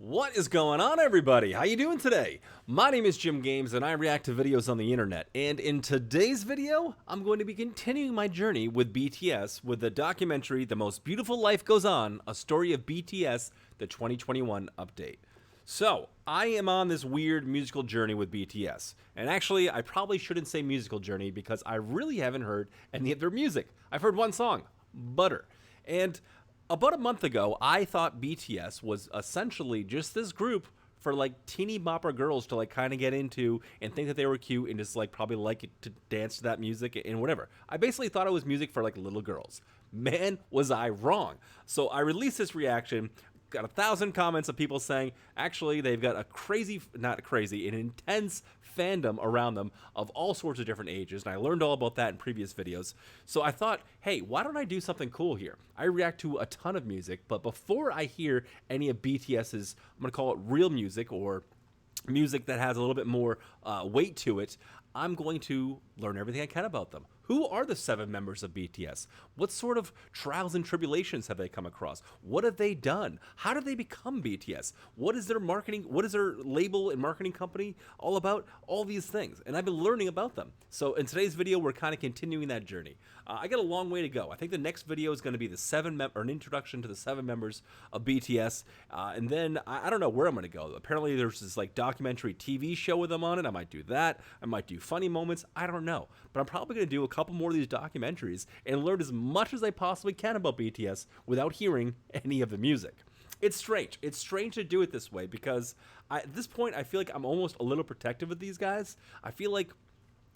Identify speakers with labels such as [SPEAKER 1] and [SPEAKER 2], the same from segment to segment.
[SPEAKER 1] What is going on, everybody? How you doing today? My name is Jim Games and I react to videos on the internet. And in today's video, I'm going to be continuing my journey with BTS with the documentary The Most Beautiful Life Goes On, A Story of BTS, the 2021 update. So, I am on this weird musical journey with BTS. And actually, I probably shouldn't say musical journey because I really haven't heard any of their music. I've heard one song, Butter. And about a month ago, I thought BTS was essentially just this group for like teeny bopper girls to like kind of get into and think that they were cute and just like probably like it to dance to that music and whatever. I basically thought it was music for like little girls. Man, was I wrong. So I released this reaction, got 1,000 comments of people saying actually they've got a an intense fandom around them of all sorts of different ages, and I learned all about that in previous videos. So I thought, hey, why don't I do something cool here? I react to a ton of music, but before I hear any of BTS's, I'm gonna call it real music or music that has a little bit more weight to it, I'm going to learn everything I can about them. Who are the 7 members of BTS? What sort of trials and tribulations have they come across? What have they done? How did they become BTS? What is their marketing? What is their label and marketing company all about? All these things. And I've been learning about them. So in today's video, we're kind of continuing that journey. I got a long way to go. I think the next video is going to be an introduction to the 7 members of BTS. And then I don't know where I'm going to go. Apparently there's this like documentary TV show with them on it. I might do that. I might do funny moments. I don't know. But I'm probably going to do a couple more of these documentaries and learn as much as I possibly can about BTS without hearing any of the music. It's strange. It's strange to do it this way because at this point I feel like I'm almost a little protective of these guys. I feel like,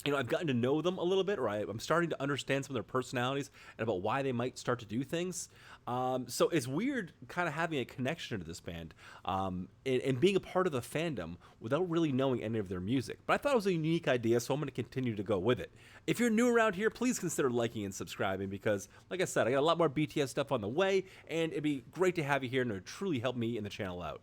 [SPEAKER 1] you know, I've gotten to know them a little bit, or I'm starting to understand some of their personalities and about why they might start to do things. So it's weird kind of having a connection to this band and being a part of the fandom without really knowing any of their music. But I thought it was a unique idea, so I'm going to continue to go with it. If you're new around here, please consider liking and subscribing because, like I said, I got a lot more BTS stuff on the way, and it'd be great to have you here and it would truly help me and the channel out.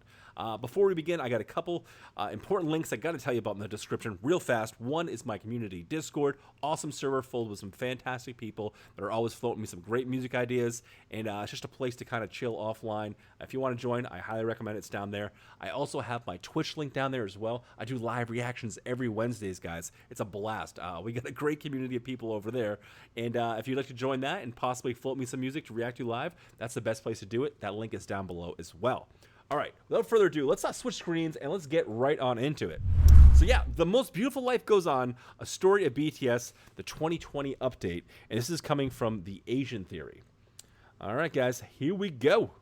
[SPEAKER 1] Before we begin, I got a couple important links I got to tell you about in the description real fast. One is my community Discord, awesome server full with some fantastic people that are always floating me some great music ideas, and it's just a place to kind of chill offline. If you want to join, I highly recommend it's down there. I also have my Twitch link down there as well. I do live reactions every Wednesdays, guys. It's a blast. We got a great community of people over there, and if you'd like to join that and possibly float me some music to react to live, that's the best place to do it. That link is down below as well. All right, without further ado, let's not switch screens and let's get right on into it. So yeah, The Most Beautiful Life Goes On, A Story of BTS, the 2020 update, and this is coming from the Asian Theory. All right, guys, here we go.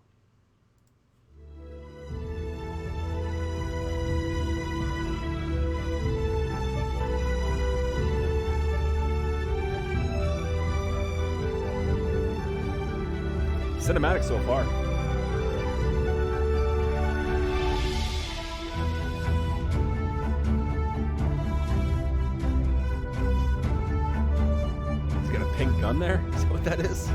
[SPEAKER 1] Cinematic so far. Pink gun there? Is that what that is?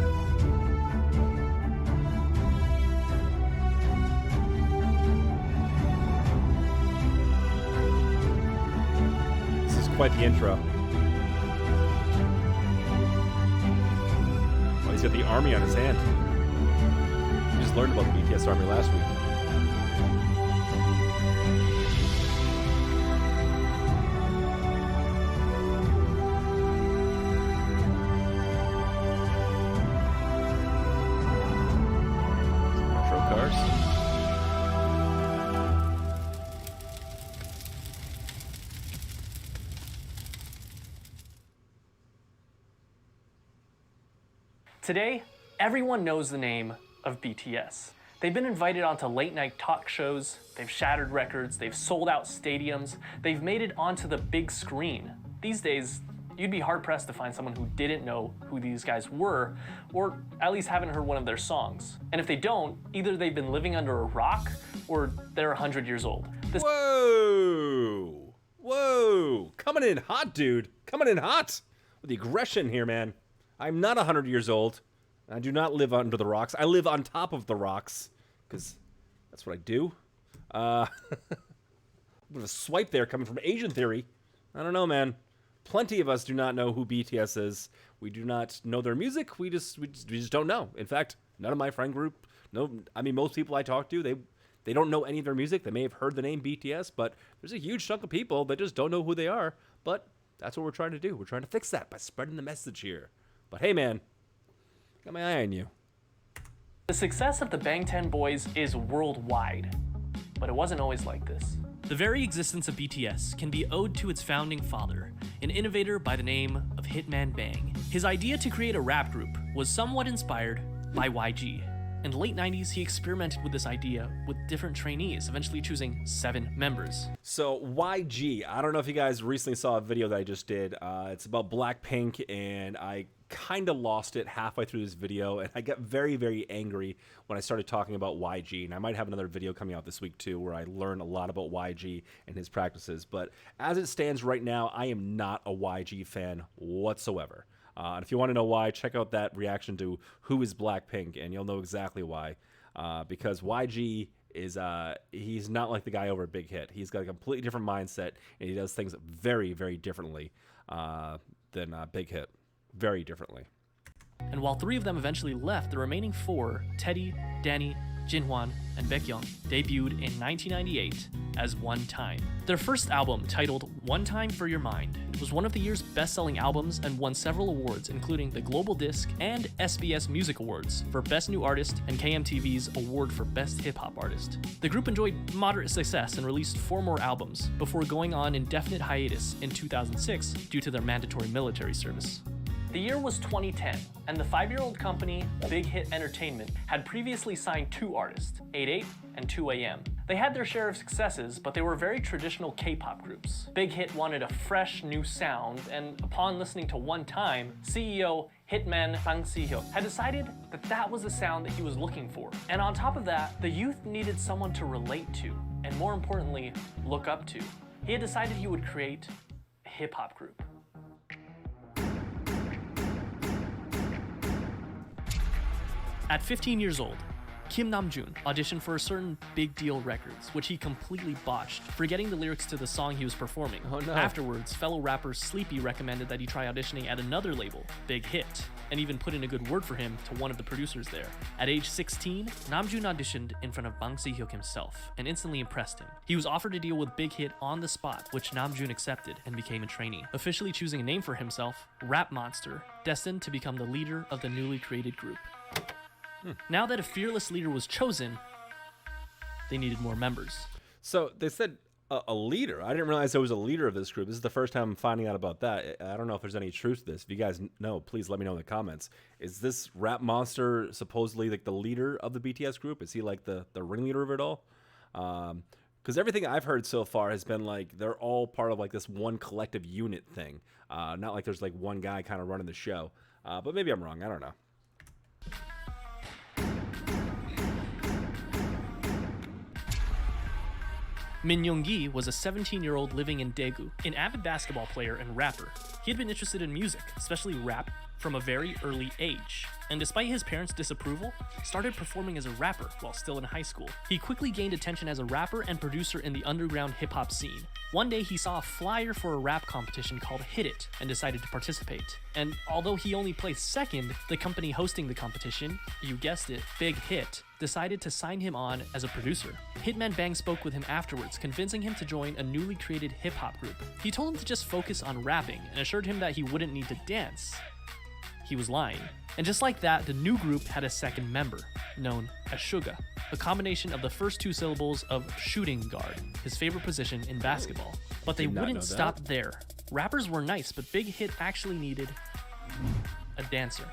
[SPEAKER 1] This is quite the intro. Oh, he's got the army on his hand. We just learned about the BTS army last week.
[SPEAKER 2] Today, everyone knows the name of BTS. They've been invited onto late-night talk shows, they've shattered records, they've sold out stadiums, they've made it onto the big screen. These days, you'd be hard-pressed to find someone who didn't know who these guys were, or at least haven't heard one of their songs. And if they don't, either they've been living under a rock, or they're 100 years old.
[SPEAKER 1] Whoa! Whoa! Coming in hot, dude! Coming in hot! With the aggression here, man. I'm not 100 years old. I do not live under the rocks. I live on top of the rocks, because that's what I do. A bit of a swipe there coming from Asian Theory. I don't know, man. Plenty of us do not know who BTS is. We do not know their music. We just don't know. In fact, none of my friend group. No, I mean most people I talk to, they they don't know any of their music. They may have heard the name BTS, but there's a huge chunk of people that just don't know who they are. But that's what we're trying to do. We're trying to fix that by spreading the message here. But hey, man, got my eye on you.
[SPEAKER 2] The success of the Bangtan Boys is worldwide, but it wasn't always like this. The very existence of BTS can be owed to its founding father, an innovator by the name of Hitman Bang. His idea to create a rap group was somewhat inspired by YG. In the late 90s, he experimented with this idea with different trainees, eventually choosing 7 members.
[SPEAKER 1] So YG, I don't know if you guys recently saw a video that I just did. It's about Blackpink, and I kind of lost it halfway through this video, and I got very, very angry when I started talking about YG, and I might have another video coming out this week too where I learn a lot about YG and his practices. But as it stands right now, I am not a YG fan whatsoever. And if you want to know why, check out that reaction to Who is Blackpink, and you'll know exactly why. Because YG is he's not like the guy over at Big Hit. He's got a completely different mindset, and he does things very, very differently than Big Hit. Very differently.
[SPEAKER 2] And while 3 of them eventually left, the remaining 4, Teddy, Danny, Jinhwan, and Baekhyun, debuted in 1998 as One Time. Their first album, titled One Time for Your Mind, was one of the year's best-selling albums and won several awards, including the Global Disc and SBS Music Awards for Best New Artist and KMTV's Award for Best Hip Hop Artist. The group enjoyed moderate success and released 4 more albums before going on indefinite hiatus in 2006 due to their mandatory military service. The year was 2010, and the 5-year-old company, Big Hit Entertainment, had previously signed 2 artists, 88 and 2AM. They had their share of successes, but they were very traditional K-pop groups. Big Hit wanted a fresh, new sound, and upon listening to One Time, CEO Hitman Bang had decided that that was the sound that he was looking for. And on top of that, the youth needed someone to relate to, and more importantly, look up to. He had decided he would create a hip-hop group. At 15 years old, Kim Namjoon auditioned for a certain Big Deal Records, which he completely botched, forgetting the lyrics to the song he was performing.
[SPEAKER 1] Oh, no.
[SPEAKER 2] Afterwards, fellow rapper Sleepy recommended that he try auditioning at another label, Big Hit, and even put in a good word for him to one of the producers there. At age 16, Namjoon auditioned in front of Bang Si-hyuk himself and instantly impressed him. He was offered a deal with Big Hit on the spot, which Namjoon accepted and became a trainee, officially choosing a name for himself, Rap Monster, destined to become the leader of the newly created group. Now that a fearless leader was chosen, they needed more members.
[SPEAKER 1] So they said a leader. I didn't realize there was a leader of this group. This is the first time I'm finding out about that. I don't know if there's any truth to this. If you guys know, please let me know in the comments. Is this Rap Monster supposedly like the leader of the BTS group? Is he like the ringleader of it all? Because everything I've heard so far has been like they're all part of like this one collective unit thing. Not like there's like one guy kind of running the show. But maybe I'm wrong. I don't know.
[SPEAKER 2] Min Young-gi was a 17-year-old living in Daegu, an avid basketball player and rapper. He had been interested in music, especially rap, from a very early age, and despite his parents' disapproval, started performing as a rapper while still in high school. He quickly gained attention as a rapper and producer in the underground hip-hop scene. One day he saw a flyer for a rap competition called Hit It and decided to participate. And although he only placed second, the company hosting the competition, you guessed it, Big Hit, decided to sign him on as a producer. Hitman Bang spoke with him afterwards, convincing him to join a newly created hip-hop group. He told him to just focus on rapping and assured him that he wouldn't need to dance. He was lying. And just like that, the new group had a second member, known as Suga, a combination of the first 2 syllables of shooting guard, his favorite position in basketball. But they wouldn't stop there. Rappers were nice, but Big Hit actually needed a dancer.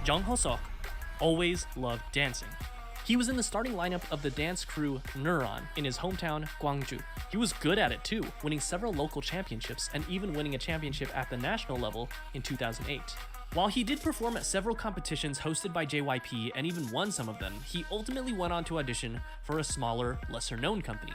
[SPEAKER 2] Jung Ho-seok always loved dancing. He was in the starting lineup of the dance crew Neuron in his hometown, Gwangju. He was good at it too, winning several local championships and even winning a championship at the national level in 2008. While he did perform at several competitions hosted by JYP and even won some of them, he ultimately went on to audition for a smaller, lesser-known company,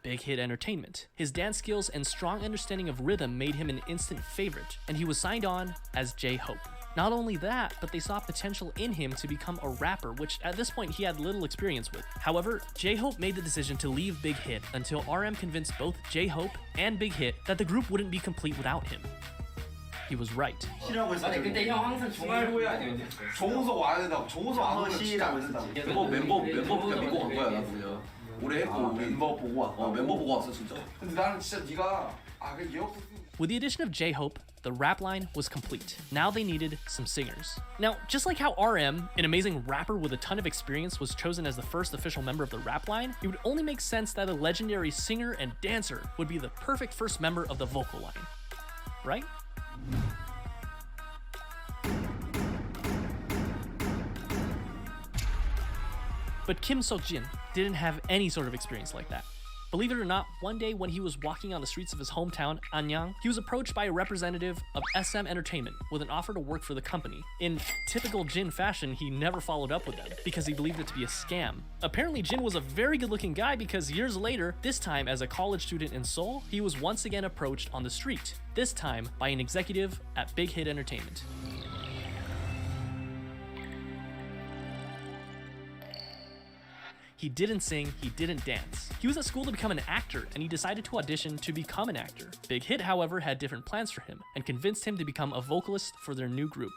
[SPEAKER 2] Big Hit Entertainment. His dance skills and strong understanding of rhythm made him an instant favorite, and he was signed on as J-Hope. Not only that, but they saw potential in him to become a rapper, which at this point he had little experience with. However, J-Hope made the decision to leave Big Hit until RM convinced both J-Hope and Big Hit that the group wouldn't be complete without him. he was right.
[SPEAKER 3] 쉬라고 했어.
[SPEAKER 4] 아니 근데 형 항상 중간고에 아니면
[SPEAKER 3] 정우석 와야 된다고. 정우석 안 오면 진짜 안 된다고.
[SPEAKER 4] 멤버 그냥 믿고 간 거야 나 그냥. 오래 했고
[SPEAKER 3] 멤버 보고 왔다.
[SPEAKER 4] 멤버 보고 왔어 진짜.
[SPEAKER 3] 근데 나는 진짜 네가 그 예약.
[SPEAKER 2] With the addition of J-Hope, the rap line was complete. Now they needed some singers. Now, just like how RM, an amazing rapper with a ton of experience, was chosen as the first official member of the rap line, it would only make sense that a legendary singer and dancer would be the perfect first member of the vocal line. Right? But Kim Seok-jin didn't have any sort of experience like that. Believe it or not, one day when he was walking on the streets of his hometown, Anyang, he was approached by a representative of SM Entertainment with an offer to work for the company. In typical Jin fashion, he never followed up with them because he believed it to be a scam. Apparently, Jin was a very good-looking guy because years later, this time as a college student in Seoul, he was once again approached on the street, this time by an executive at Big Hit Entertainment. He didn't sing, he didn't dance. He was at school to become an actor, and he decided to audition to become an actor. Big Hit, however, had different plans for him, and convinced him to become a vocalist for their new group.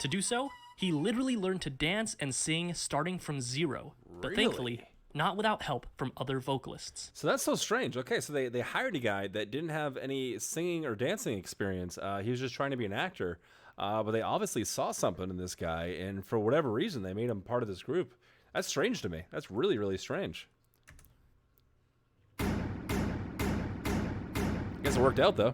[SPEAKER 2] To do so, he literally learned to dance and sing starting from zero. But thankfully, not without help from other vocalists.
[SPEAKER 1] So that's so strange. Okay, so they hired a guy that didn't have any singing or dancing experience. He was just trying to be an actor, but they obviously saw something in this guy, and for whatever reason, they made him part of this group. That's strange to me. That's really, really strange. I guess it worked out, though.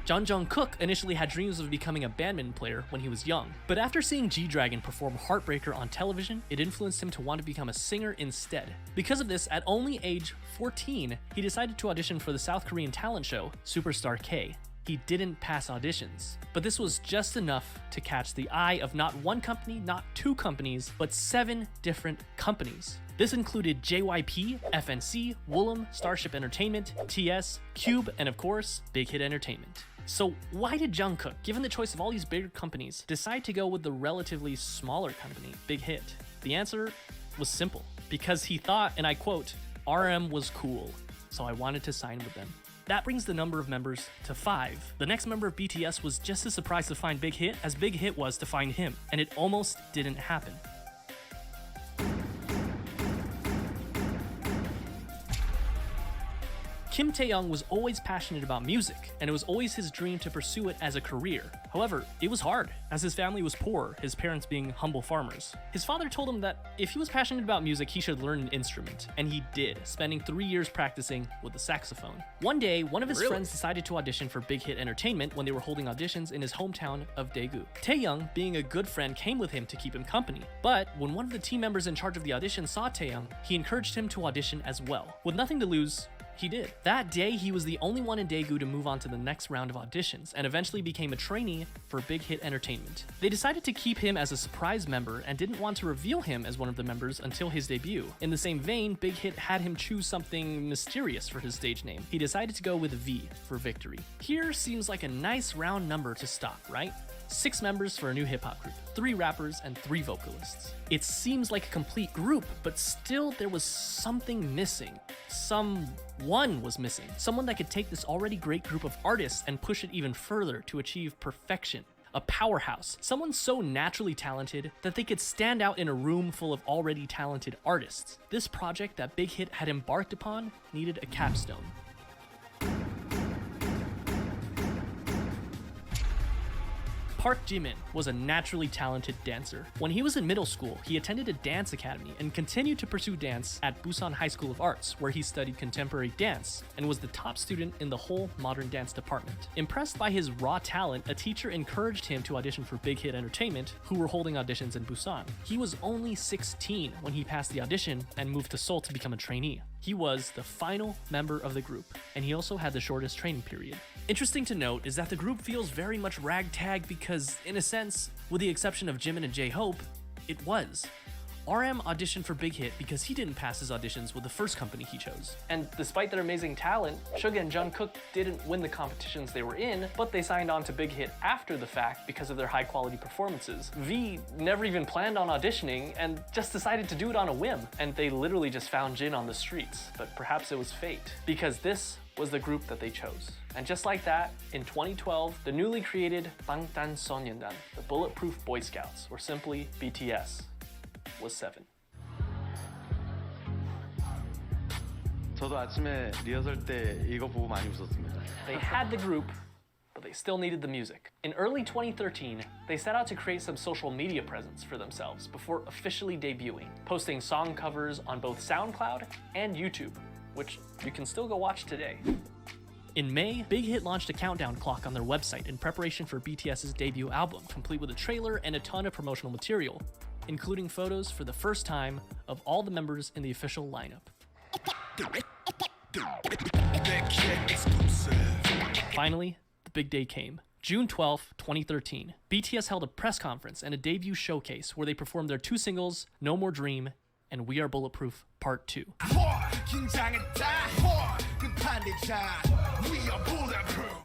[SPEAKER 2] Jung Jung-kook initially had dreams of becoming a badminton player when he was young, but after seeing G-Dragon perform Heartbreaker on television, it influenced him to want to become a singer instead. Because of this, at only age 14, he decided to audition for the South Korean talent show, Superstar K. He didn't pass auditions, but this was just enough to catch the eye of not one company, not two companies, but 7 different companies. This included JYP, FNC, Woollim, Starship Entertainment, TS, Cube, and of course, Big Hit Entertainment. So why did Jungkook, given the choice of all these bigger companies, decide to go with the relatively smaller company, Big Hit? The answer was simple. Because he thought, and I quote, RM was cool, so I wanted to sign with them. That brings the number of members to 5. The next member of BTS was just as surprised to find Big Hit as Big Hit was to find him, and it almost didn't happen. Kim Tae-young was always passionate about music, and it was always his dream to pursue it as a career. However, it was hard, as his family was poor, his parents being humble farmers. His father told him that if he was passionate about music, he should learn an instrument, and he did, spending 3 years practicing with the saxophone. One day, one of his friends decided to audition for Big Hit Entertainment when they were holding auditions in his hometown of Daegu. Tae-young, being a good friend, came with him to keep him company, but when one of the team members in charge of the audition saw Tae-young, he encouraged him to audition as well. With nothing to lose, he did. That day, he was the only one in Daegu to move on to the next round of auditions, and eventually became a trainee for Big Hit Entertainment. They decided to keep him as a surprise member and didn't want to reveal him as one of the members until his debut. In the same vein, Big Hit had him choose something mysterious for his stage name. He decided to go with V for victory. Here seems like a nice round number to stop, right? 6 members for a new hip-hop group, 3 rappers and 3 vocalists. It seems like a complete group, but still there was something missing. Someone was missing. Someone that could take this already great group of artists and push it even further to achieve perfection. A powerhouse. Someone so naturally talented that they could stand out in a room full of already talented artists. This project that Big Hit had embarked upon needed a capstone. Park Jimin was a naturally talented dancer. When he was in middle school, he attended a dance academy and continued to pursue dance at Busan High School of Arts, where he studied contemporary dance and was the top student in the whole modern dance department. Impressed by his raw talent, a teacher encouraged him to audition for Big Hit Entertainment, who were holding auditions in Busan. He was only 16 when he passed the audition and moved to Seoul to become a trainee. He was the final member of the group, and he also had the shortest training period. Interesting to note is that the group feels very much ragtag because, in a sense, with the exception of Jimin and J-Hope, it was. RM auditioned for Big Hit because he didn't pass his auditions with the first company he chose. And despite their amazing talent, Suga and Jungkook didn't win the competitions they were in, but they signed on to Big Hit after the fact because of their high-quality performances. V never even planned on auditioning and just decided to do it on a whim, and they literally just found Jin on the streets, but perhaps it was fate, because this was the group that they chose. And just like that, in 2012, the newly created Bangtan Sonyeondan, the Bulletproof Boy Scouts, or simply BTS, was 7.
[SPEAKER 5] 저도 아침에 리허설 때 이거 보고 많이 웃었습니다.
[SPEAKER 2] They had the group, but they still needed the music. In early 2013, they set out to create some social media presence for themselves before officially debuting, posting song covers on both SoundCloud and YouTube, which you can still go watch today. In May, Big Hit launched a countdown clock on their website in preparation for BTS's debut album, complete with a trailer and a ton of promotional material, including photos for the first time of all the members in the official lineup. Finally, the big day came. June 12, 2013, BTS held a press conference and a debut showcase where they performed their 2 singles, No More Dream and We Are Bulletproof Part 2.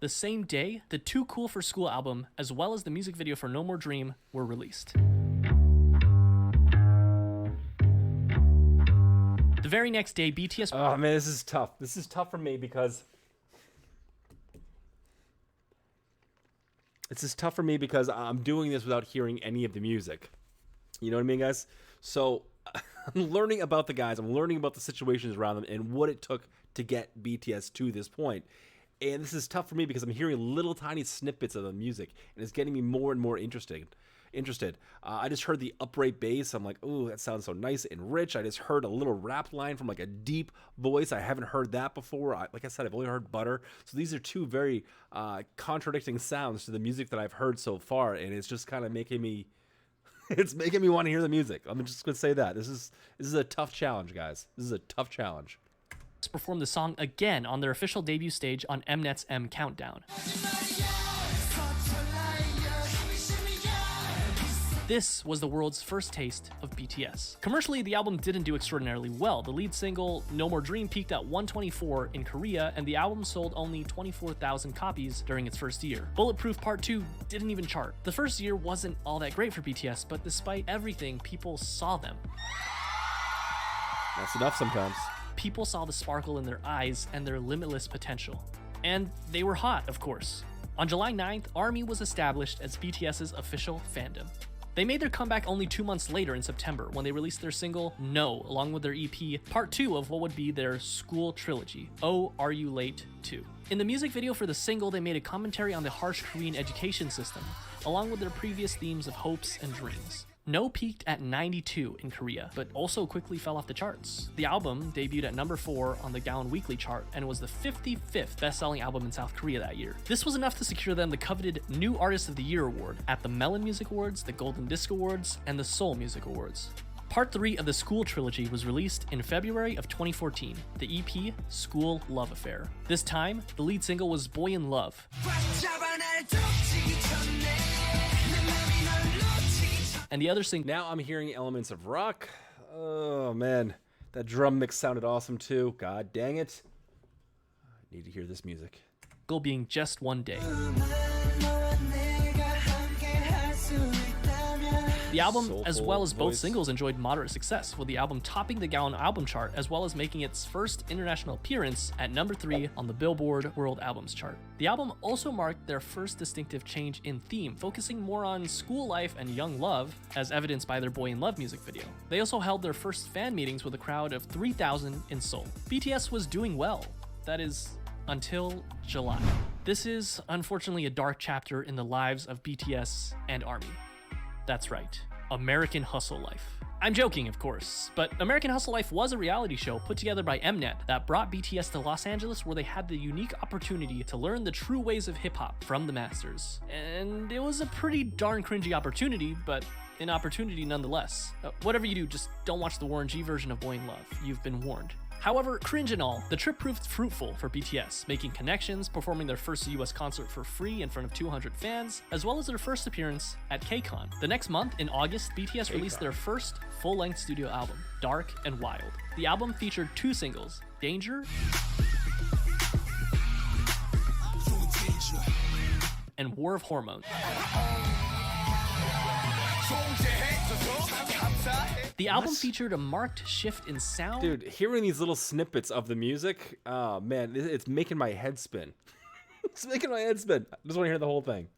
[SPEAKER 2] The same day, the Too Cool for School album, as well as the music video for No More Dream, were released. The very next day, BTS...
[SPEAKER 1] Oh man, this is tough. This is tough for me because... I'm doing this without hearing any of the music. You know what I mean, guys? So I'm learning about the guys. I'm learning about the situations around them and what it took to get BTS to this point. And this is tough for me because I'm hearing little tiny snippets of the music, and it's getting me more and more interested. I just heard the upright bass. I'm like, ooh, that sounds so nice and rich. I just heard a little rap line from like a deep voice. I haven't heard that before. Like I said, I've only heard Butter. So these are two very contradicting sounds to the music that I've heard so far, and it's just kind of making me... It's making me want to hear the music. I'm just going to say that. This is a tough challenge, guys. This is a tough challenge.
[SPEAKER 2] Performed the song again on their official debut stage on Mnet's M Countdown. This was the world's first taste of BTS. Commercially, the album didn't do extraordinarily well. The lead single, No More Dream, peaked at 124 in Korea, and the album sold only 24,000 copies during its first year. Bulletproof Part 2 didn't even chart. The first year wasn't all that great for BTS, but despite everything, people saw them.
[SPEAKER 1] That's enough sometimes.
[SPEAKER 2] People saw the sparkle in their eyes and their limitless potential. And they were hot, of course. On July 9th, ARMY was established as BTS's official fandom. They made their comeback only 2 months later in September when they released their single, No, along with their EP, part 2 of what would be their school trilogy, Oh, Are You Late 2. In the music video for the single, they made a commentary on the harsh Korean education system, along with their previous themes of hopes and dreams. No peaked at 92 in Korea, but also quickly fell off the charts. The album debuted at number 4 on the Gaon Weekly chart and was the 55th best-selling album in South Korea that year. This was enough to secure them the coveted New Artist of the Year award at the Melon Music Awards, the Golden Disc Awards, and the Seoul Music Awards. Part 3 of the School trilogy was released in February of 2014, the EP School Love Affair. This time, the lead single was Boy in Love. And the other single...
[SPEAKER 1] Now I'm hearing elements of rock. Oh man, that drum mix sounded awesome too. God dang it. I need to hear this music.
[SPEAKER 2] Being Just One Day. The album,
[SPEAKER 1] Soulful
[SPEAKER 2] as well as both
[SPEAKER 1] voice.
[SPEAKER 2] singles, enjoyed moderate success, with the album topping the Gaon album chart, as well as making its first international appearance at number 3 on the Billboard World Albums chart. The album also marked their first distinctive change in theme, focusing more on school life and young love, as evidenced by their Boy in Love music video. They also held their first fan meetings with a crowd of 3,000 in Seoul. BTS was doing well. That is, until July. This is, unfortunately, a dark chapter in the lives of BTS and ARMY. That's right, American Hustle Life. I'm joking, of course, but American Hustle Life was a reality show put together by Mnet that brought BTS to Los Angeles, where they had the unique opportunity to learn the true ways of hip-hop from the masters. And it was a pretty darn cringy opportunity, but an opportunity nonetheless. Whatever you do, just don't watch the Warren G version of Boy in Love. You've been warned. However, cringe and all, the trip proved fruitful for BTS, making connections, performing their first US concert for free in front of 200 fans, as well as their first appearance at KCON. The next month, in August, BTS released their first full-length studio album, Dark and Wild. The album featured 2 singles, Danger and War of Hormones. The album featured a marked shift in sound.
[SPEAKER 1] Dude, hearing these little snippets of the music, oh man, it's making my head spin. It's making my head spin. I just want to hear the whole thing.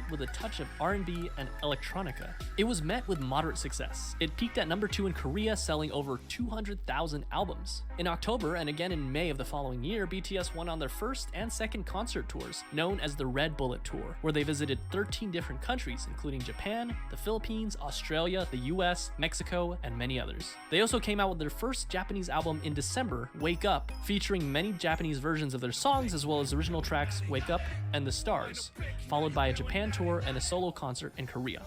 [SPEAKER 2] With a touch of R&B and electronica. It was met with moderate success. It peaked at number 2 in Korea, selling over 200,000 albums. In October and again in May of the following year, BTS went on their first and second concert tours, known as the Red Bullet Tour, where they visited 13 different countries, including Japan, the Philippines, Australia, the US, Mexico, and many others. They also came out with their first Japanese album in December, Wake Up, featuring many Japanese versions of their songs as well as original tracks Wake Up and The Stars, followed by a Japan tour and a solo concert in Korea.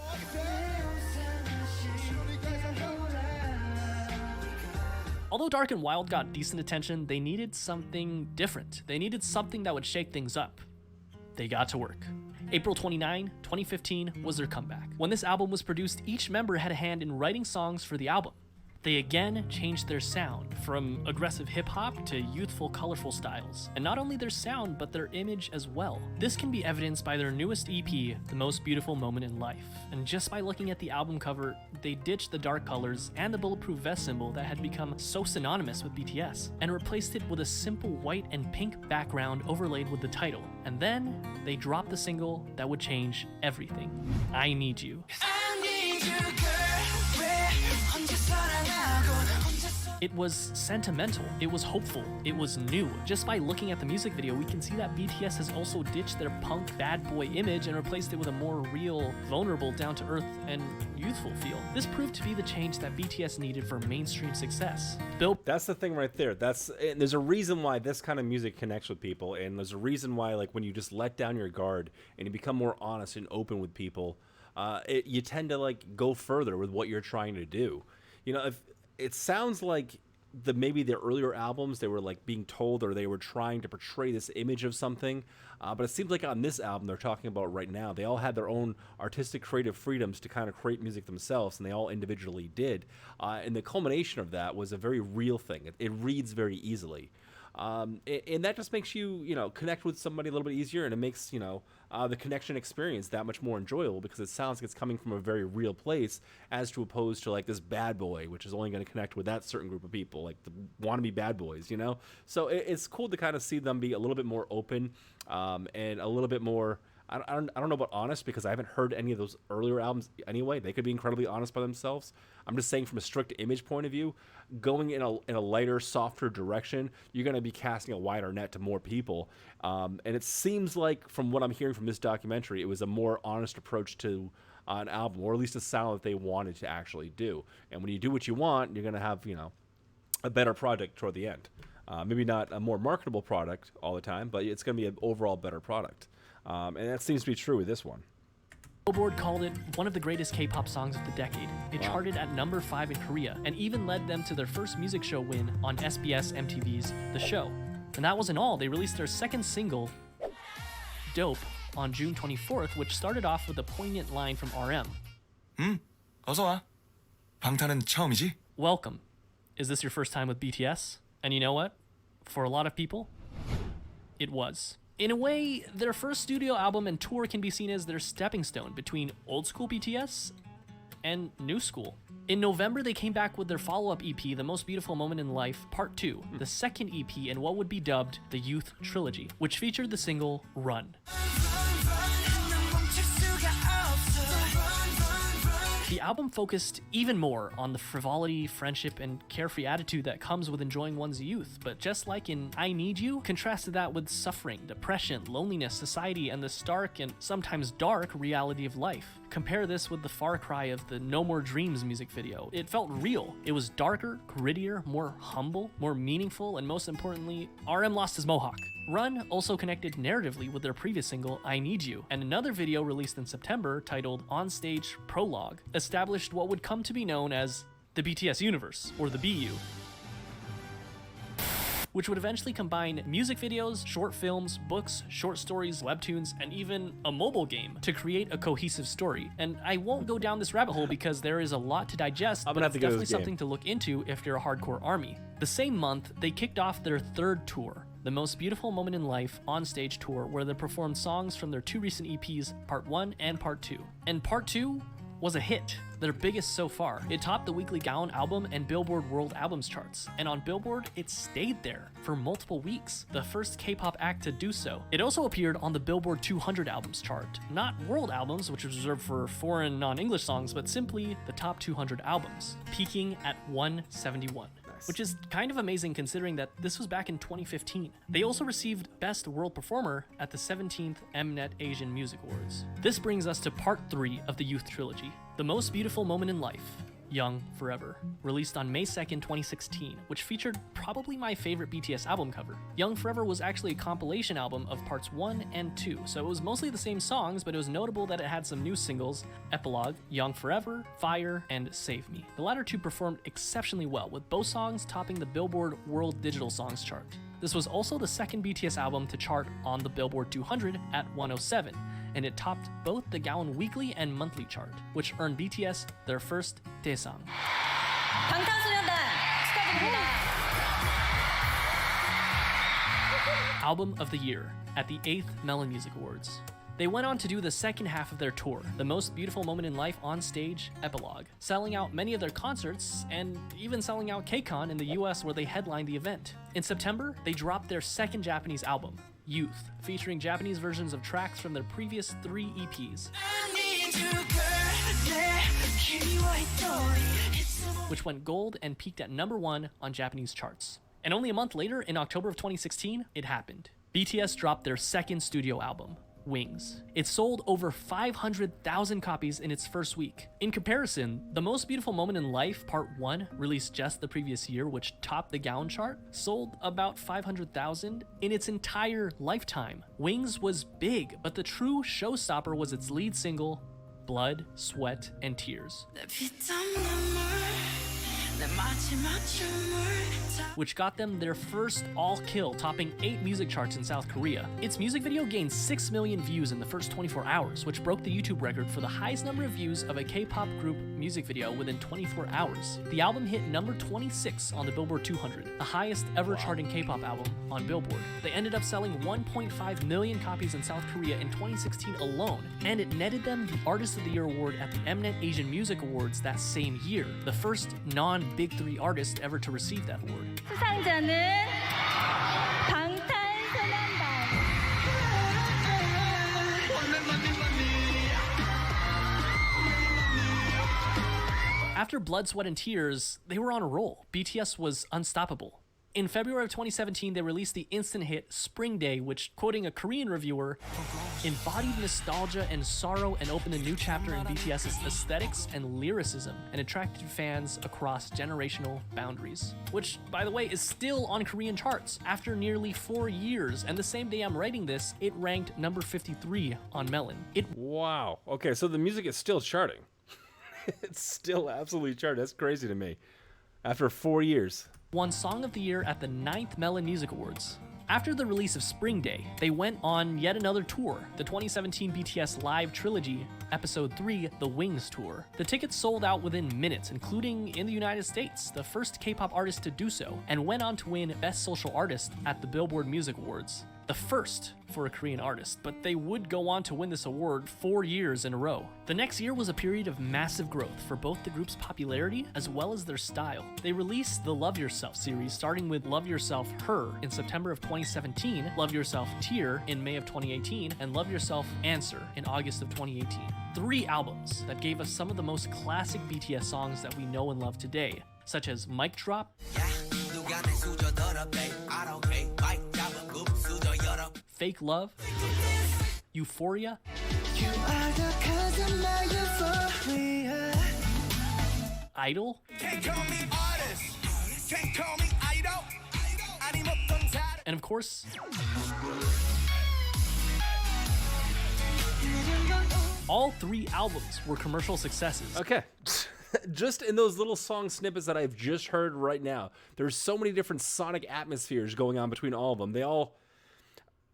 [SPEAKER 2] Although Dark and Wild got decent attention, they needed something different. They needed something that would shake things up. They got to work. April 29, 2015 was their comeback. When this album was produced, each member had a hand in writing songs for the album. They again changed their sound, from aggressive hip-hop to youthful, colorful styles. And not only their sound, but their image as well. This can be evidenced by their newest EP, The Most Beautiful Moment in Life. And just by looking at the album cover, they ditched the dark colors and the bulletproof vest symbol that had become so synonymous with BTS, and replaced it with a simple white and pink background overlaid with the title. And then, they dropped the single that would change everything. I Need You. It was sentimental, it was hopeful, it was new. Just by looking at the music video, we can see that BTS has also ditched their punk bad boy image and replaced it with a more real, vulnerable, down-to-earth, and youthful feel. This proved to be the change that BTS needed for mainstream success.
[SPEAKER 1] That's the thing right there. And there's a reason why this kind of music connects with people, and there's a reason why, like, when you just let down your guard and you become more honest and open with people, you tend to, like, go further with what you're trying to do. You know, if it sounds like maybe their earlier albums, they were like being told, or they were trying to portray this image of something, but it seems like on this album they're talking about right now, they all had their own artistic creative freedoms to kind of create music themselves, and they all individually did, and the culmination of that was a very real thing. It reads very easily, and that just makes you, connect with somebody a little bit easier, and it makes, the connection experience that much more enjoyable, because it sounds like it's coming from a very real place, as to opposed to like this bad boy, which is only going to connect with that certain group of people, like the wannabe bad boys, So it's cool to kind of see them be a little bit more open, and a little bit more, I don't know about honest, because I haven't heard any of those earlier albums anyway. They could be incredibly honest by themselves. I'm just saying, from a strict image point of view, going in a lighter, softer direction, you're going to be casting a wider net to more people. And it seems like, from what I'm hearing from this documentary, it was a more honest approach to an album, or at least a sound that they wanted to actually do. And when you do what you want, you're going to have, a better product toward the end. Maybe not a more marketable product all the time, but it's going to be an overall better product. And that seems to be true with this one.
[SPEAKER 2] Billboard called it one of the greatest K-pop songs of the decade. It charted at number 5 in Korea, and even led them to their first music show win on SBS MTV's The Show. And that wasn't all. They released their second single, Dope, on June 24th, which started off with a poignant line from RM.
[SPEAKER 6] 어서 와. 방탄은 처음이지?
[SPEAKER 2] Welcome. Is this your first time with BTS? And you know what? For a lot of people, it was. In a way, their first studio album and tour can be seen as their stepping stone between old school BTS and new school. In November, they came back with their follow-up EP, The Most Beautiful Moment in Life, Part 2, the second EP in what would be dubbed the Youth Trilogy, which featured the single Run. The album focused even more on the frivolity, friendship, and carefree attitude that comes with enjoying one's youth, but just like in I Need You, contrasted that with suffering, depression, loneliness, society, and the stark and sometimes dark reality of life. Compare this with the far cry of the No More Dreams music video. It felt real. It was darker, grittier, more humble, more meaningful, and most importantly, RM lost his mohawk. Run also connected narratively with their previous single, I Need You, and another video released in September titled On Stage Prologue established what would come to be known as the BTS universe, or the BU. which would eventually combine music videos, short films, books, short stories, webtoons, and even a mobile game to create a cohesive story. And I won't go down this rabbit hole because there is a lot to digest, but it's definitely something to look into if you're a hardcore ARMY. The same month, they kicked off their third tour, The Most Beautiful Moment in Life on-stage tour, where they performed songs from their 2 recent EPs, Part 1 and Part 2. And Part 2 was a hit, their biggest so far. It topped the Weekly Gaon album and Billboard World Albums charts, and on Billboard, it stayed there for multiple weeks, the first K-pop act to do so. It also appeared on the Billboard 200 albums chart, not world albums, which is reserved for foreign non-English songs, but simply the top 200 albums, peaking at 171. Which is kind of amazing considering that this was back in 2015. They also received Best World Performer at the 17th Mnet Asian Music Awards. This brings us to Part 3 of the Youth Trilogy, The Most Beautiful Moment in Life, Young Forever, released on May 2nd, 2016, which featured probably my favorite BTS album cover. Young Forever was actually a compilation album of parts 1 and 2, so it was mostly the same songs, but it was notable that it had some new singles, Epilogue, Young Forever, Fire, and Save Me. The latter two performed exceptionally well, with both songs topping the Billboard World Digital Songs chart. This was also the second BTS album to chart on the Billboard 200 at 107, and it topped both the Gaon weekly and monthly chart, which earned BTS their first Daesang.
[SPEAKER 7] 방탄소년단 축하드립니다.
[SPEAKER 2] Album of the Year at the 8th Melon Music Awards. They went on to do the second half of their tour, The Most Beautiful Moment in Life on Stage, Epilogue, selling out many of their concerts and even selling out KCON in the US where they headlined the event. In September, they dropped their second Japanese album, Youth, featuring Japanese versions of tracks from their previous 3 EPs, which went gold and peaked at #1 on Japanese charts. And only a month later, in October of 2016, it happened. BTS dropped their second studio album, Wings. It sold over 500,000 copies in its first week. In comparison, The Most Beautiful Moment in Life Part 1, released just the previous year, which topped the Gaon chart, sold about 500,000 in its entire lifetime. Wings was big, but the true showstopper was its lead single, Blood, Sweat, and Tears, which got them their first all-kill, topping 8 music charts in South Korea. Its music video gained 6 million views in the first 24 hours, which broke the YouTube record for the highest number of views of a K-pop group music video within 24 hours. The album hit number 26 on the Billboard 200, the highest ever charting K-pop album on Billboard. They ended up selling 1.5 million copies in South Korea in 2016 alone, and it netted them the Artist of the Year award at the Mnet Asian Music Awards that same year, the first non-Big 3 artist ever to receive that award.
[SPEAKER 7] 수상자는 방탄소년단.
[SPEAKER 2] After Blood, Sweat, and Tears, they were on a roll. BTS was unstoppable. In February of 2017, they released the instant hit Spring Day, which, quoting a Korean reviewer, embodied nostalgia and sorrow and opened a new chapter in BTS's aesthetics and lyricism and attracted fans across generational boundaries. Which, by the way, is still on Korean charts after nearly 4 years, and the same day I'm writing this, it ranked number 53 on Melon.
[SPEAKER 1] Wow. Okay, so the music is still charting. It's still absolutely charting. That's crazy to me. After 4 years.
[SPEAKER 2] Won Song of the Year at the 9th Melon Music Awards. After the release of Spring Day, they went on yet another tour, the 2017 BTS Live Trilogy, Episode 3, The Wings Tour. The tickets sold out within minutes, including in the United States, the first K-pop artist to do so, and went on to win Best Social Artist at the Billboard Music Awards. The first for a Korean artist, but they would go on to win this award 4 years in a row. The next year was a period of massive growth for both the group's popularity as well as their style. They released the Love Yourself series, starting with Love Yourself Her in September of 2017, Love Yourself Tear in May of 2018, and Love Yourself Answer in August of 2018. 3 albums that gave us some of the most classic BTS songs that we know and love today, such as Mic Drop, Fake Love, Euphoria, Idol, and of course, all 3 albums were commercial successes.
[SPEAKER 1] Okay. just in those little song snippets that I've just heard right now, there's so many different sonic atmospheres going on between all of them. They all,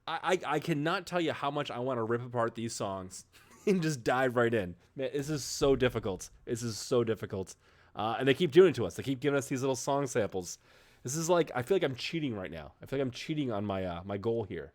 [SPEAKER 1] I cannot tell you how much I want to rip apart these songs and just dive right in. Man, this is so difficult. This is so difficult. And they keep doing it to us. They keep giving us these little song samples. This is like, I feel like I'm cheating right now. I feel like I'm cheating on my my goal here.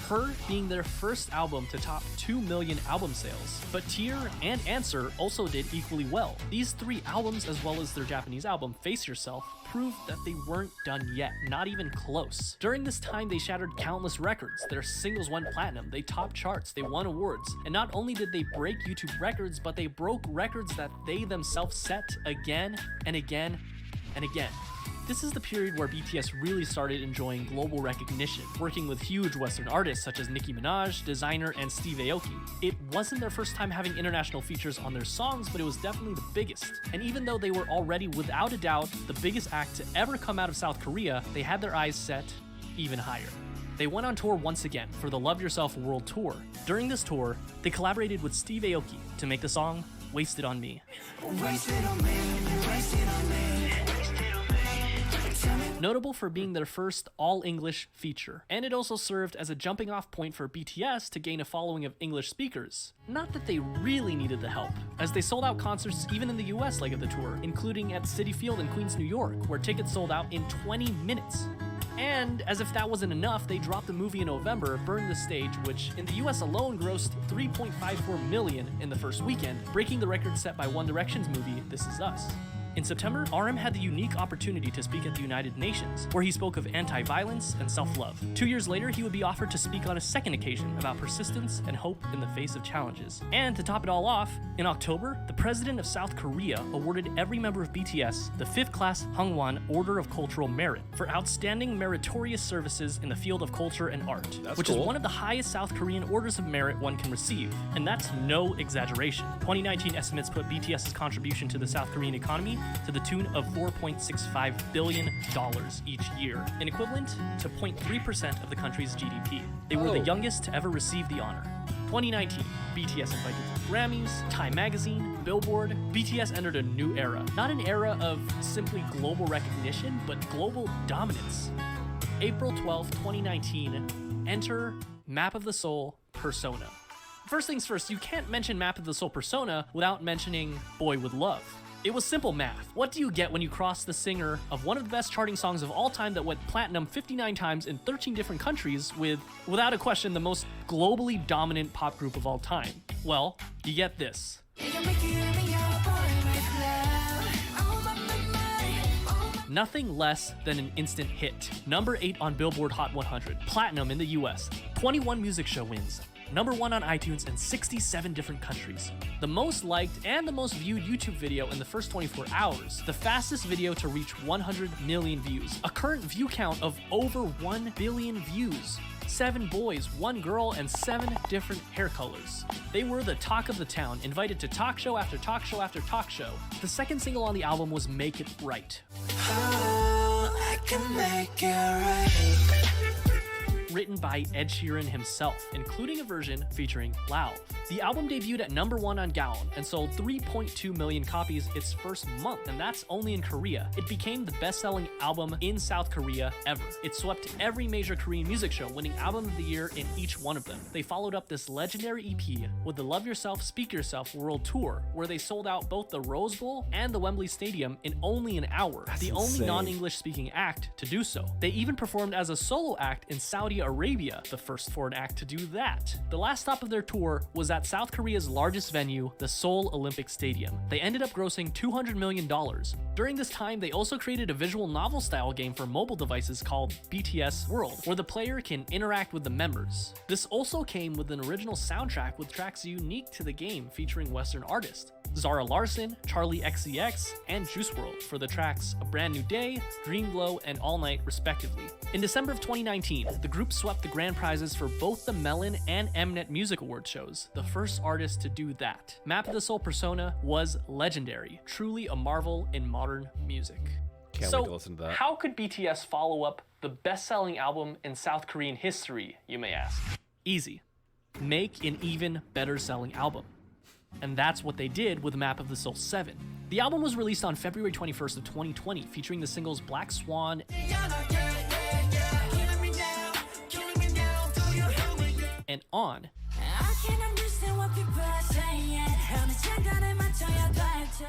[SPEAKER 2] Her being their first album to top 2 million album sales, but Tear and Answer also did equally well. These 3 albums, as well as their Japanese album, Face Yourself, proved that they weren't done yet, not even close. During this time, they shattered countless records. Their singles went platinum, they topped charts, they won awards, and not only did they break YouTube records, but they broke records that they themselves set again and again and again. This is the period where BTS really started enjoying global recognition, working with huge Western artists such as Nicki Minaj, Designer, and Steve Aoki. It wasn't their first time having international features on their songs, but it was definitely the biggest. And even though they were already, without a doubt, the biggest act to ever come out of South Korea, they had their eyes set even higher. They went on tour once again for the Love Yourself World Tour. During this tour, they collaborated with Steve Aoki to make the song Wasted on Me. Notable for being their first all-English feature, and it also served as a jumping-off point for BTS to gain a following of English speakers. Not that they really needed the help, as they sold out concerts even in the US leg of the tour, including at Citi Field in Queens, New York, where tickets sold out in 20 minutes. And as if that wasn't enough, they dropped the movie in November, Burn the Stage, which in the US alone grossed $3.54 million in the first weekend, breaking the record set by One Direction's movie, This Is Us. In September, RM had the unique opportunity to speak at the United Nations, where he spoke of anti-violence and self-love. 2 years later, he would be offered to speak on a second occasion about persistence and hope in the face of challenges. And to top it all off, in October, the president of South Korea awarded every member of BTS the 5th class Hwangwon Order of Cultural Merit for outstanding meritorious services in the field of culture and art, which is one of the highest South Korean orders of merit one can receive. And that's no exaggeration. 2019 estimates put BTS's contribution to the South Korean economy to the tune of $4.65 billion each year, an equivalent to 0.3% of the country's GDP. They were the youngest to ever receive the honor. 2019, BTS invited to Grammys, Time Magazine, Billboard. BTS entered a new era. Not an era of simply global recognition, but global dominance. April 12, 2019, enter Map of the Soul Persona. First things first, you can't mention Map of the Soul Persona without mentioning Boy With Love. It was simple math. What do you get when you cross the singer of one of the best charting songs of all time that went platinum 59 times in 13 different countries with, without a question, the most globally dominant pop group of all time? Well, you get this. Nothing less than an instant hit. Number 8 on Billboard Hot 100, platinum in the US, 21 music show wins, number 1 on iTunes in 67 different countries. The most liked and the most viewed YouTube video in the first 24 hours. The fastest video to reach 100 million views. A current view count of over 1 billion views. 7 boys, 1 girl, and 7 different hair colors. They were the talk of the town, invited to talk show after talk show after talk show. The second single on the album was Make It Right. Oh, I can make it right. Written by Ed Sheeran himself, including a version featuring Lauv. The album debuted at number 1 on Gaon and sold 3.2 million copies its first month, and that's only in Korea. It became the best-selling album in South Korea ever. It swept every major Korean music show, winning Album of the Year in each one of them. They followed up this legendary EP with the Love Yourself, Speak Yourself World Tour, where they sold out both the Rose Bowl and the Wembley Stadium in only an hour. That's the only non-English speaking act to do so. They even performed as a solo act in Saudi Arabia, the first foreign act to do that. The last stop of their tour was at South Korea's largest venue, the Seoul Olympic Stadium. They ended up grossing $200 million. During this time, they also created a visual novel style game for mobile devices called BTS World, where the player can interact with the members. This also came with an original soundtrack with tracks unique to the game featuring Western artists. Zara Larsson, Charlie XCX, and Juice WRLD for the tracks A Brand New Day, Dream Glow, and All Night respectively. In December of 2019, the group swept the grand prizes for both the Melon and Mnet Music Award shows, the first artist to do that. Map of the Soul Persona was legendary, truly a marvel in modern music.
[SPEAKER 1] Can't wait to listen to that.
[SPEAKER 2] How could BTS follow up the best-selling album in South Korean history, you may ask? Easy. Make an even better selling album. And that's what they did with Map of the Soul 7. The album was released on February 21st of 2020, featuring the singles Black Swan and On.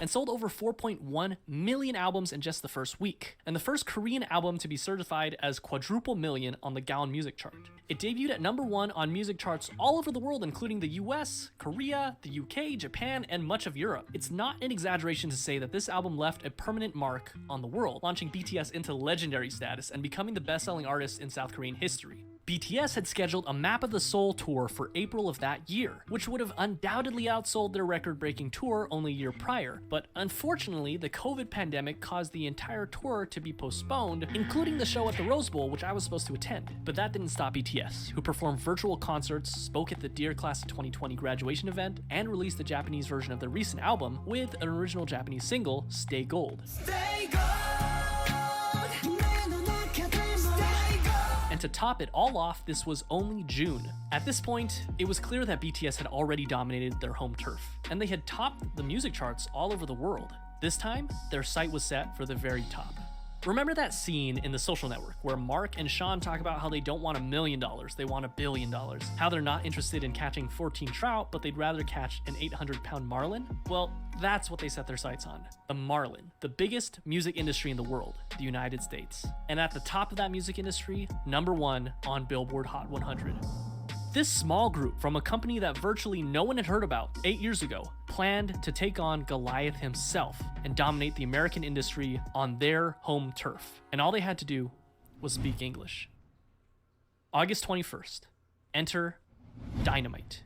[SPEAKER 2] And sold over 4.1 million albums in just the first week, and the first Korean album to be certified as quadruple million on the Gaon Music Chart. It debuted at #1 on music charts all over the world, including the US, Korea, the UK, Japan, and much of Europe. It's not an exaggeration to say that this album left a permanent mark on the world, launching BTS into legendary status and becoming the best-selling artist in South Korean history. BTS had scheduled a Map of the Soul tour for April of that year, which would have undoubtedly outsold their record-breaking tour only a year prior, but unfortunately, the COVID pandemic caused the entire tour to be postponed, including the show at the Rose Bowl, which I was supposed to attend. But that didn't stop BTS, who performed virtual concerts, spoke at the Dear Class of 2020 graduation event, and released the Japanese version of their recent album with an original Japanese single, Stay Gold. Stay Gold! And to top it all off, this was only June. At this point, it was clear that BTS had already dominated their home turf, and they had topped the music charts all over the world. This time, their sight was set for the very top. Remember that scene in The Social Network where Mark and Sean talk about how they don't want $1 million, they want $1 billion? How they're not interested in catching 14 trout, but they'd rather catch an 800-pound marlin? Well, that's what they set their sights on. The marlin, the biggest music industry in the world, the United States. And at the top of that music industry, #1 on Billboard Hot 100. This small group from a company that virtually no one had heard about 8 years ago planned to take on Goliath himself and dominate the American industry on their home turf. And all they had to do was speak English. August 21st, enter Dynamite.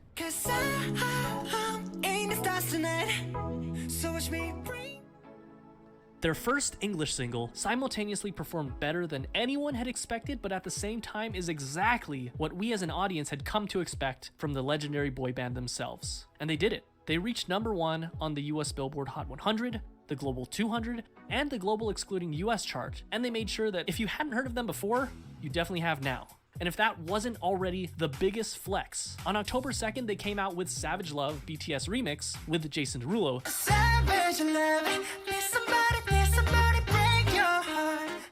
[SPEAKER 2] Their first English single simultaneously performed better than anyone had expected, but at the same time is exactly what we as an audience had come to expect from the legendary boy band themselves. And they did it. They reached #1 on the US Billboard Hot 100, the Global 200, and the Global Excluding US chart, and they made sure that if you hadn't heard of them before, you definitely have now. And if that wasn't already the biggest flex, on October 2nd, they came out with Savage Love BTS Remix with Jason Derulo,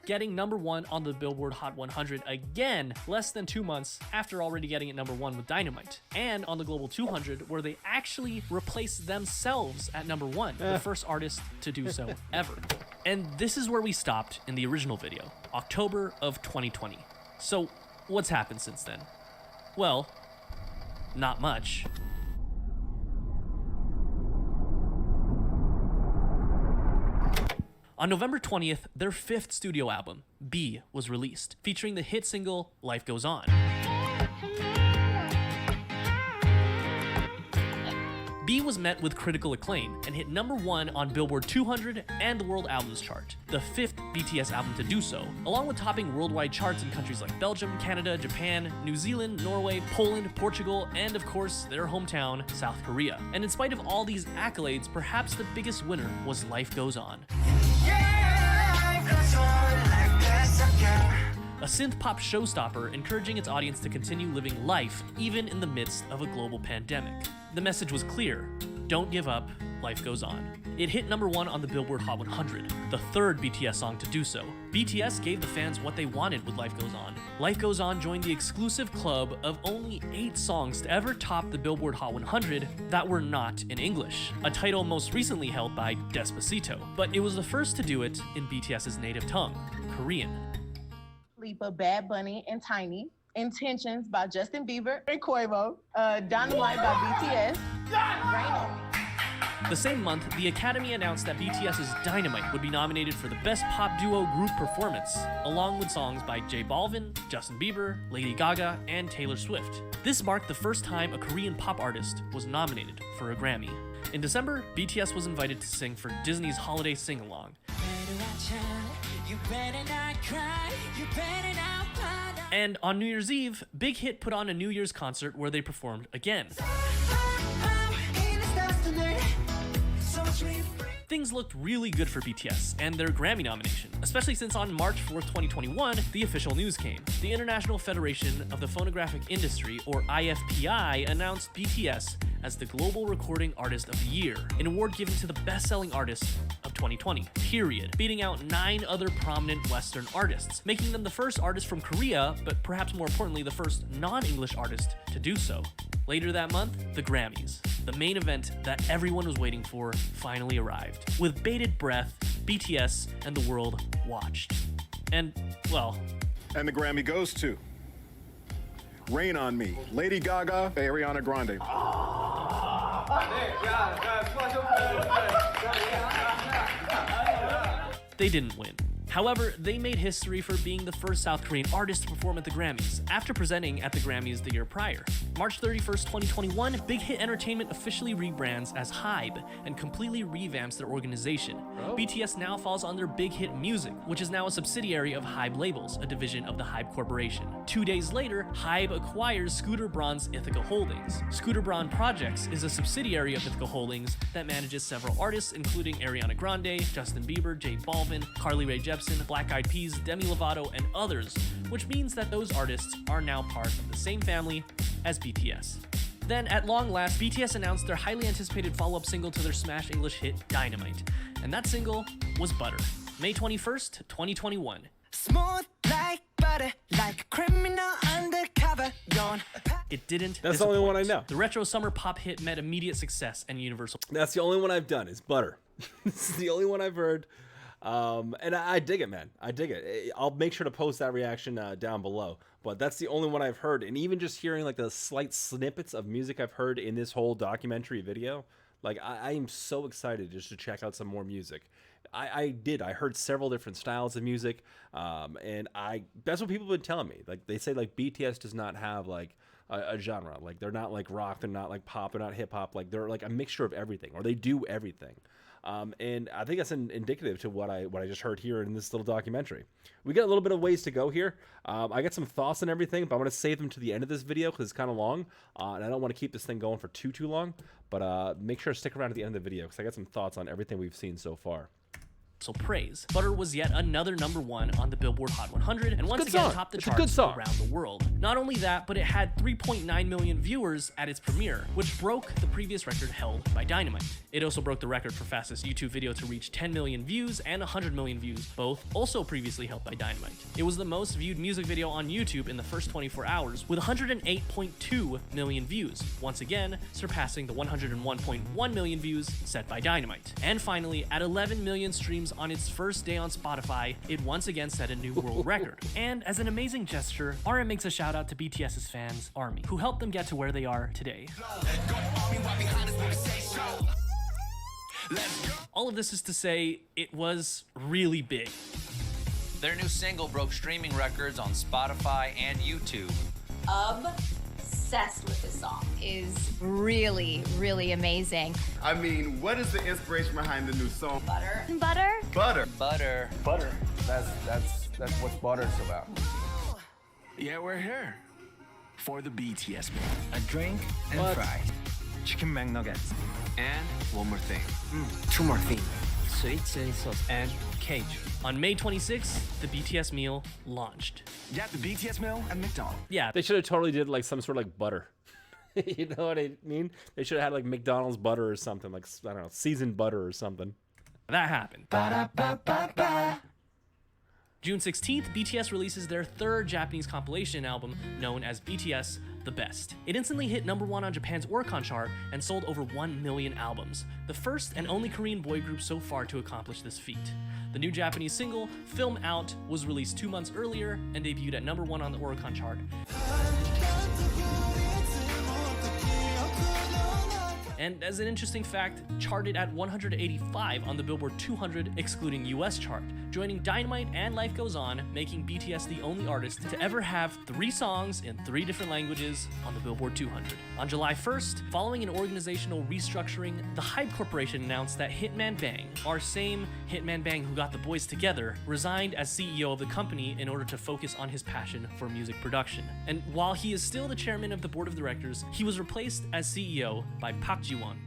[SPEAKER 2] getting #1 on the Billboard Hot 100 again, less than 2 months after already getting it #1 with Dynamite, and on the Global 200, where they actually replaced themselves at #1, the first artist to do so ever. And this is where we stopped in the original video, October of 2020. So, what's happened since then? Well, not much. On November 20th, their 5th studio album, B, was released, featuring the hit single Life Goes On. B was met with critical acclaim and hit #1 on Billboard 200 and the World Albums Chart, the 5th BTS album to do so, along with topping worldwide charts in countries like Belgium, Canada, Japan, New Zealand, Norway, Poland, Portugal, and of course, their hometown, South Korea. And in spite of all these accolades, perhaps the biggest winner was Life Goes On. A synth-pop showstopper encouraging its audience to continue living life even in the midst of a global pandemic. The message was clear: don't give up, life goes on. It hit #1 on the Billboard Hot 100, the 3rd BTS song to do so. BTS gave the fans what they wanted with Life Goes On. Life Goes On joined the exclusive club of only 8 songs to ever top the Billboard Hot 100 that were not in English, a title most recently held by Despacito. But it was the first to do it in BTS's native tongue, Korean.
[SPEAKER 8] Lipa, Bad Bunny, and Tiny. Intentions by Justin Bieber and Quavo. Dynamite by BTS. Rain On Me.
[SPEAKER 2] The same month, the Academy announced that BTS's Dynamite would be nominated for the Best Pop Duo Group Performance, along with songs by J Balvin, Justin Bieber, Lady Gaga, and Taylor Swift. This marked the first time a Korean pop artist was nominated for a Grammy. In December, BTS was invited to sing for Disney's holiday sing-along. And on New Year's Eve, Big Hit put on a New Year's concert where they performed again. things looked really good for BTS and their Grammy nomination, especially since on March 4th, 2021, the official news came. The International Federation of the Phonographic Industry, or IFPI, announced BTS as the Global Recording Artist of the Year, an award given to the best-selling artist of 2020, period, beating out 9 other prominent Western artists, making them the first artist from Korea, but perhaps more importantly, the first non-English artist to do so. Later that month, the Grammys, the main event that everyone was waiting for, finally arrived. With bated breath, BTS and the world watched. And, well...
[SPEAKER 9] And the Grammy goes to Rain on Me, Lady Gaga, Ariana Grande.
[SPEAKER 2] They didn't win. However, they made history for being the first South Korean artist to perform at the Grammys, after presenting at the Grammys the year prior. March 31st, 2021, Big Hit Entertainment officially rebrands as HYBE and completely revamps their organization. BTS now falls under Big Hit Music, which is now a subsidiary of HYBE Labels, a division of the HYBE Corporation. 2 days later, HYBE acquires Scooter Braun's Ithaca Holdings. Scooter Braun Projects is a subsidiary of Ithaca Holdings that manages several artists including Ariana Grande, Justin Bieber, J Balvin, Carly Rae Jepsen, Black Eyed Peas, Demi Lovato, and others, which means that those artists are now part of the same family as BTS. Then, at long last, BTS announced their highly anticipated follow-up single to their smash English hit, Dynamite. And that single was Butter. May 21st, 2021.
[SPEAKER 10] Smooth like butter, like a criminal undercover.
[SPEAKER 2] It didn't
[SPEAKER 1] That's the only one I know.
[SPEAKER 2] The retro summer pop hit met immediate success and universal.
[SPEAKER 1] That's the only one I've done is Butter. This is the only one I've heard. And I dig it, man. I dig it. I'll make sure to post that reaction down below. But that's the only one I've heard. And even just hearing like the slight snippets of music I've heard in this whole documentary video, like I am so excited just to check out some more music. I heard several different styles of music. And that's what people have been telling me. Like they say like BTS does not have like a genre. Like they're not like rock, they're not like pop, they're not hip hop. Like they're like a mixture of everything, or they do everything. And I think that's indicative to what I just heard here in this little documentary. We got a little bit of ways to go here. I got some thoughts on everything, but I'm going to save them to the end of this video because it's kind of long, and I don't want to keep this thing going for too long. But make sure to stick around at the end of the video because I got some thoughts on everything we've seen so far.
[SPEAKER 2] Praise. Butter was yet another #1 on the Billboard Hot 100 and once again topped the charts around the world. Not only that, but it had 3.9 million viewers at its premiere, which broke the previous record held by Dynamite. It also broke the record for fastest YouTube video to reach 10 million views and 100 million views, both also previously held by Dynamite. It was the most viewed music video on YouTube in the first 24 hours with 108.2 million views, once again surpassing the 101.1 million views set by Dynamite. And finally, at 11 million streams on its first day on Spotify, it once again set a new world record. And as an amazing gesture, RM makes a shout out to BTS's fans, ARMY, who helped them get to where they are today. All of this is to say, it was really big.
[SPEAKER 11] Their new single broke streaming records on Spotify and YouTube.
[SPEAKER 7] Obsessed with this song. Is really, really amazing.
[SPEAKER 9] I mean, what is the inspiration behind the new song?
[SPEAKER 7] Butter. Butter?
[SPEAKER 9] Butter.
[SPEAKER 11] Butter.
[SPEAKER 3] Butter. That's what butter's about.
[SPEAKER 6] Yeah, we're here for the BTS meal.
[SPEAKER 10] A drink and fries.
[SPEAKER 5] Chicken McNuggets.
[SPEAKER 10] And one more thing.
[SPEAKER 5] 2 more things.
[SPEAKER 10] Sweet chili sauce and cage.
[SPEAKER 2] On May 26th, the BTS meal launched.
[SPEAKER 6] Yeah, the BTS meal at McDonald's.
[SPEAKER 2] Yeah,
[SPEAKER 1] They should have totally did like some sort of like butter. You know what I mean? They should have had like McDonald's butter or something, like I don't know, seasoned butter or something.
[SPEAKER 2] that happened. June 16th, BTS releases their third Japanese compilation album known as BTS The Best. It instantly hit #1 on Japan's Oricon chart and sold over 1 million albums, the first and only Korean boy group so far to accomplish this feat. The new Japanese single, Film Out, was released 2 months earlier and debuted at #1 on the Oricon chart. And as an interesting fact, charted at 185 on the Billboard 200 excluding US chart, joining Dynamite and Life Goes On, making BTS the only artist to ever have 3 songs in 3 different languages on the Billboard 200. On July 1st, following an organizational restructuring, the HYBE Corporation announced that Hitman Bang, our same Hitman Bang who got the boys together, resigned as CEO of the company in order to focus on his passion for music production. And while he is still the chairman of the board of directors, he was replaced as CEO by Park Ji-won.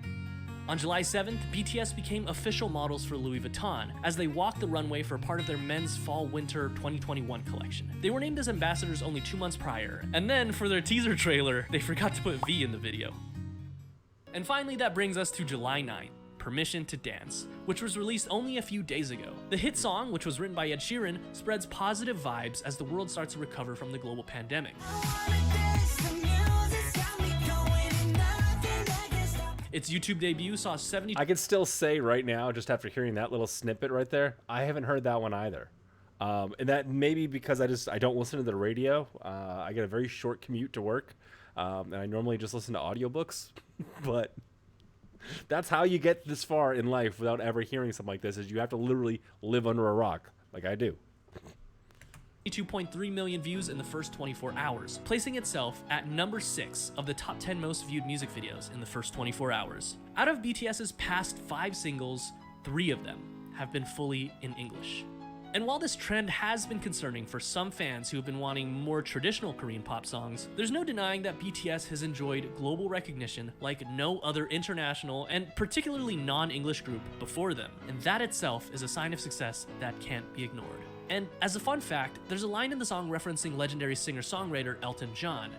[SPEAKER 2] On July 7th, BTS became official models for Louis Vuitton as they walked the runway for part of their men's fall-winter 2021 collection. They were named as ambassadors only 2 months prior, and then for their teaser trailer, they forgot to put V in the video. And finally, that brings us to July 9th. Permission to Dance, which was released only a few days ago. The hit song, which was written by Ed Sheeran, spreads positive vibes as the world starts to recover from the global pandemic. Its YouTube debut saw 70.
[SPEAKER 1] I could still say right now, just after hearing that little snippet right there, I haven't heard that one either. And that may be because I don't listen to the radio. I get a very short commute to work, and I normally just listen to audiobooks, but that's how you get this far in life without ever hearing something like this, is you have to literally live under a rock, like I do.
[SPEAKER 2] 2.3 million views in the first 24 hours, placing itself at number 6 of the top 10 most viewed music videos in the first 24 hours. Out of BTS's past 5 singles, 3 of them have been fully in English. And while this trend has been concerning for some fans who have been wanting more traditional Korean pop songs, there's no denying that BTS has enjoyed global recognition like no other international and particularly non-English group before them, and that itself is a sign of success that can't be ignored. And as a fun fact, there's a line in the song referencing legendary singer-songwriter Elton John.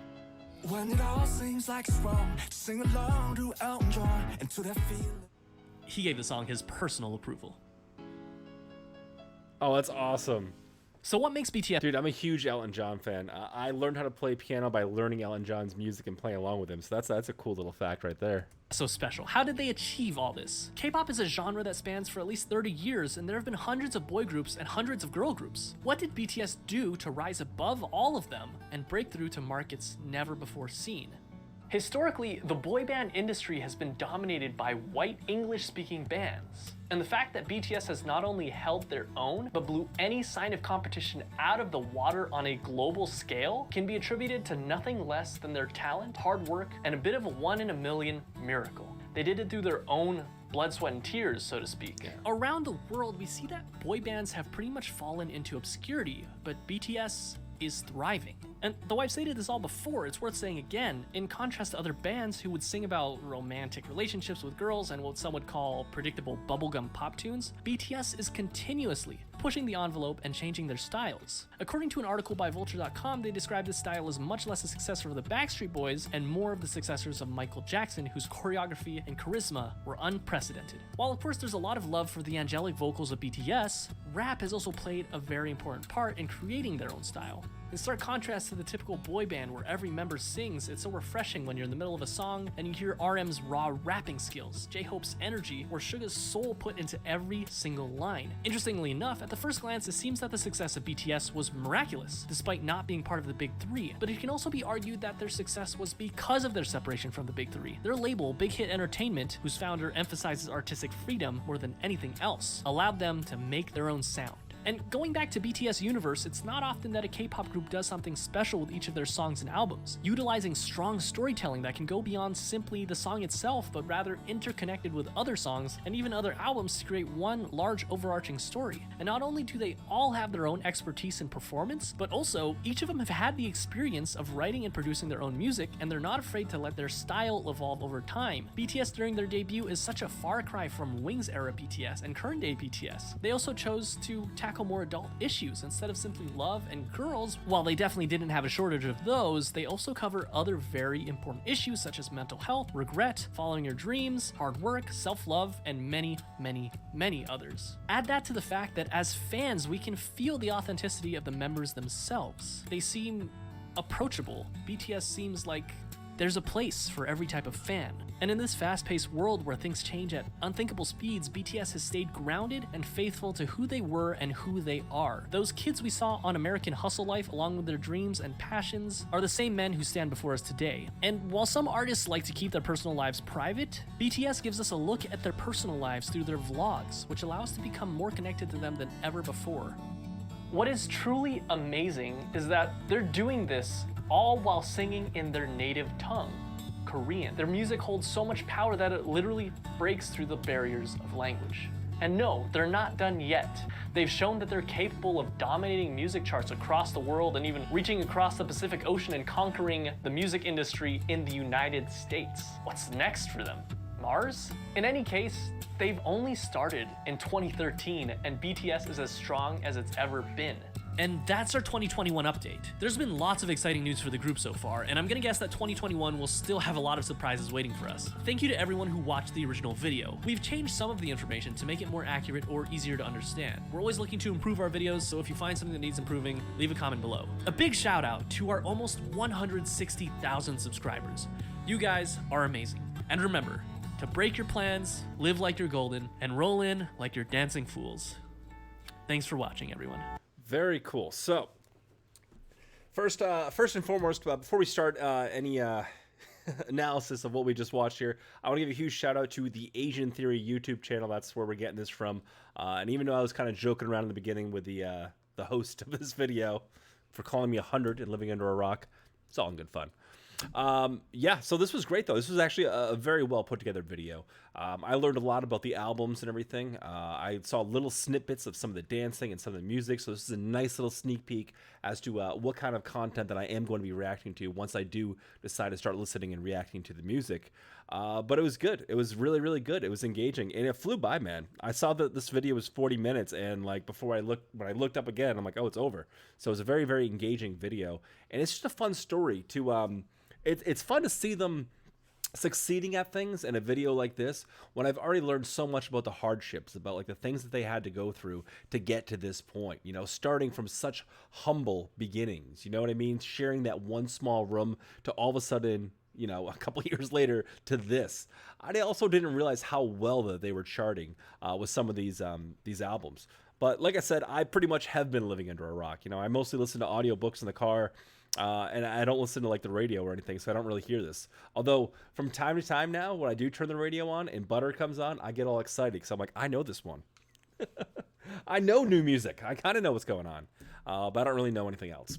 [SPEAKER 10] When it all seems like it's wrong, sing along to Elton John and to that feeling.
[SPEAKER 2] He gave the song his personal approval.
[SPEAKER 1] Oh, that's awesome.
[SPEAKER 2] So what makes BTS...
[SPEAKER 1] Dude, I'm a huge Elton John fan. I learned how to play piano by learning Elton John's music and playing along with him, so that's a cool little fact right there.
[SPEAKER 2] So special? How did they achieve all this? K-pop is a genre that spans for at least 30 years, and there have been hundreds of boy groups and hundreds of girl groups. What did BTS do to rise above all of them and break through to markets never before seen? Historically, the boy band industry has been dominated by white English-speaking bands. And the fact that BTS has not only held their own, but blew any sign of competition out of the water on a global scale can be attributed to nothing less than their talent, hard work, and a bit of a 1 in a million miracle. They did it through their own blood, sweat, and tears, so to speak. Around the world, we see that boy bands have pretty much fallen into obscurity, but BTS is thriving. And though I've stated this all before, it's worth saying again, in contrast to other bands who would sing about romantic relationships with girls and what some would call predictable bubblegum pop tunes, BTS is continuously pushing the envelope and changing their styles. According to an article by Vulture.com, they describe this style as much less a successor of the Backstreet Boys and more of the successors of Michael Jackson, whose choreography and charisma were unprecedented. While of course there's a lot of love for the angelic vocals of BTS, rap has also played a very important part in creating their own style. In stark contrast to the typical boy band where every member sings, it's so refreshing when you're in the middle of a song and you hear RM's raw rapping skills, J-Hope's energy, or Suga's soul put into every single line. Interestingly enough, at the first glance, it seems that the success of BTS was miraculous, despite not being part of the Big Three, but it can also be argued that their success was because of their separation from the Big Three. Their label, Big Hit Entertainment, whose founder emphasizes artistic freedom more than anything else, allowed them to make their own sound. And going back to BTS universe, it's not often that a K-pop group does something special with each of their songs and albums, utilizing strong storytelling that can go beyond simply the song itself, but rather interconnected with other songs and even other albums to create one large overarching story. And not only do they all have their own expertise in performance, but also each of them have had the experience of writing and producing their own music, and they're not afraid to let their style evolve over time. BTS during their debut is such a far cry from Wings era BTS and current day BTS. They also chose to tackle more adult issues instead of simply love and girls. While they definitely didn't have a shortage of those, they also cover other very important issues such as mental health, regret, following your dreams, hard work, self-love, and many, many, many others. Add that to the fact that as fans, we can feel the authenticity of the members themselves. They seem approachable. BTS seems like there's a place for every type of fan. And in this fast-paced world where things change at unthinkable speeds, BTS has stayed grounded and faithful to who they were and who they are. Those kids we saw on American Hustle Life, along with their dreams and passions, are the same men who stand before us today. And while some artists like to keep their personal lives private, BTS gives us a look at their personal lives through their vlogs, which allow us to become more connected to them than ever before. What is truly amazing is that they're doing this all while singing in their native tongue, Korean. Their music holds so much power that it literally breaks through the barriers of language. And no, they're not done yet. They've shown that they're capable of dominating music charts across the world and even reaching across the Pacific Ocean and conquering the music industry in the United States. What's next for them? Mars? In any case, they've only started in 2013 and BTS is as strong as it's ever been.
[SPEAKER 12] And that's our 2021 update. There's been lots of exciting news for the group so far, and I'm gonna guess that 2021 will still have a lot of surprises waiting for us. Thank you to everyone who watched the original video. We've changed some of the information to make it more accurate or easier to understand. We're always looking to improve our videos, so if you find something that needs improving, leave a comment below. A big shout out to our almost 160,000 subscribers. You guys are amazing. And remember, to break your plans, live like you're golden, and roll in like you're dancing fools. Thanks for watching, everyone.
[SPEAKER 1] Very cool. So, first and foremost, before we start any analysis of what we just watched here, I want to give a huge shout out to the Asian Theory YouTube channel. That's where we're getting this from. And even though I was kind of joking around in the beginning with the host of this video for calling me 100 and living under a rock, it's all in good fun. Yeah, so this was great though. This was actually a very well put together video. I learned a lot about the albums and everything. I saw little snippets of some of the dancing and some of the music, so this is a nice little sneak peek as to what kind of content that I am going to be reacting to once I do decide to start listening and reacting to the music. But it was good. It was really, really good. It was engaging, and it flew by, man. I saw that this video was 40 minutes, and like when I looked up again, I'm like, oh, it's over. So it was a very, very engaging video, and it's just a fun story to It's fun to see them succeeding at things in a video like this when I've already learned so much about the hardships, about like the things that they had to go through to get to this point, you know, starting from such humble beginnings, you know what I mean? Sharing that one small room to all of a sudden, you know, a couple years later to this. I also didn't realize how well that they were charting with some of these albums. But like I said, I pretty much have been living under a rock. You know, I mostly listen to audiobooks in the car. And I don't listen to like the radio or anything, so I don't really hear this. Although from time to time now, when I do turn the radio on and Butter comes on, I get all excited because I'm like, I know this one. I know new music. I kind of know what's going on, but I don't really know anything else.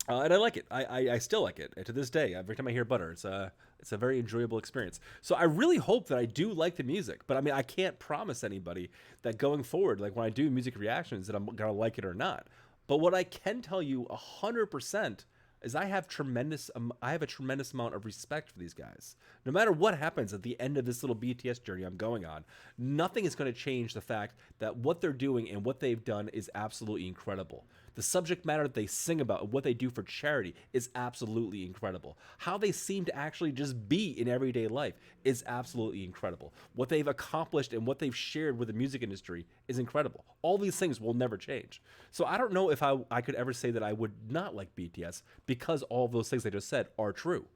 [SPEAKER 1] And I like it. I still like it to this day. Every time I hear Butter, it's a very enjoyable experience. So I really hope that I do like the music. But I mean, I can't promise anybody that going forward, like when I do music reactions, that I'm gonna like it or not. But what I can tell you 100% is I have a tremendous amount of respect for these guys. No matter what happens at the end of this little BTS journey I'm going on, nothing is going to change the fact that what they're doing and what they've done is absolutely incredible. The subject matter that they sing about and what they do for charity is absolutely incredible. How they seem to actually just be in everyday life is absolutely incredible. What they've accomplished and what they've shared with the music industry is incredible. All these things will never change. So I don't know if I could ever say that I would not like BTS because all of those things I just said are true.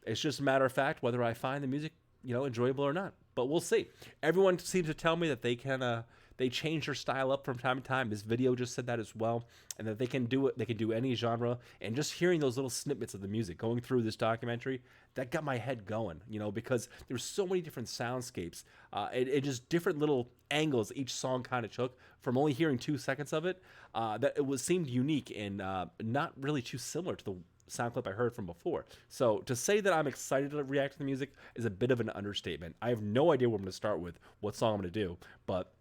[SPEAKER 1] It's just a matter of fact whether I find the music, you know, enjoyable or not. But we'll see. Everyone seems to tell me that they can they change their style up from time to time. This video just said that as well, and that they can do it. They can do any genre. And just hearing those little snippets of the music going through this documentary, that got my head going. You know, because there's so many different soundscapes, it just different little angles each song kind of took. From only hearing 2 seconds of it, that it seemed unique and not really too similar to the sound clip I heard from before. So to say that I'm excited to react to the music is a bit of an understatement. I have no idea where I'm going to start with, what song I'm going to do, but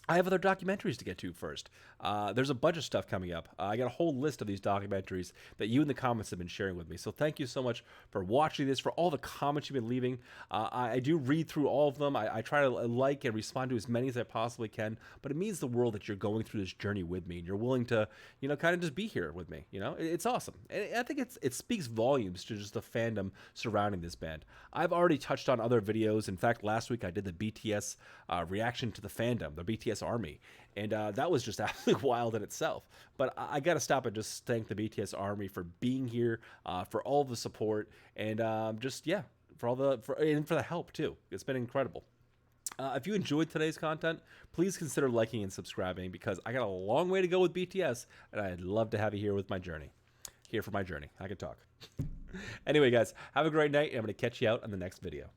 [SPEAKER 1] I have other documentaries to get to first. There's a bunch of stuff coming up. I got a whole list of these documentaries that you in the comments have been sharing with me. So thank you so much for watching this, for all the comments you've been leaving. I do read through all of them. I try to like and respond to as many as I possibly can. But it means the world that you're going through this journey with me and you're willing to, you know, kind of just be here with me. You know, it's awesome. And I think it speaks volumes to just the fandom surrounding this band. I've already touched on other videos. In fact, last week I did the BTS reaction to the fandom, the BTS Army, and that was just absolutely wild in itself. But I got to stop and just thank the BTS Army for being here, for all the support, and just yeah, for the help too. It's been incredible. If you enjoyed today's content, please consider liking and subscribing because I got a long way to go with BTS, and I'd love to have you here with my journey. Here for my journey. I can talk. Anyway, guys, have a great night, and I'm going to catch you out on the next video.